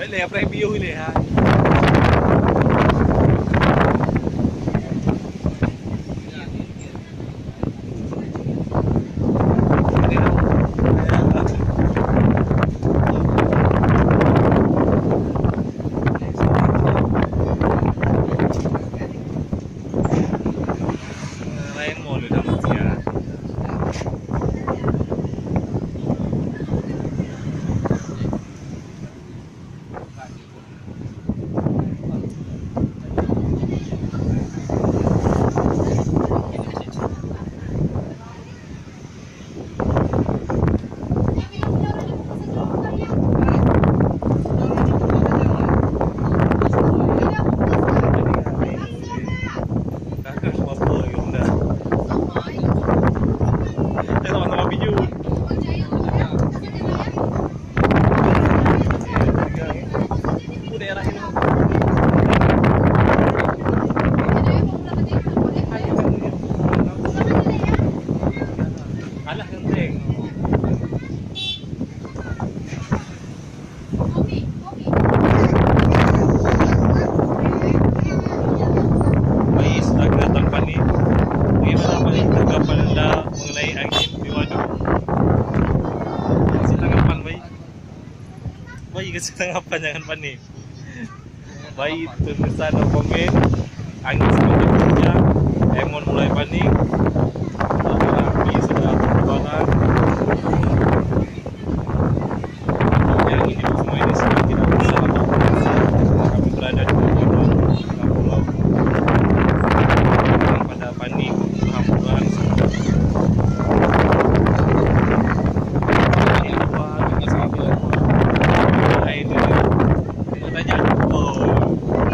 leh preview ni ha. Tanggapan jangan panik. Bayi tulisan no komen, angin semakin kencang, Emon mulai panik. Api sudah terbakar. Yang ini semua ini sudah tidak bisa kami berada di pulau pada panik, hamburan. Tanya, oh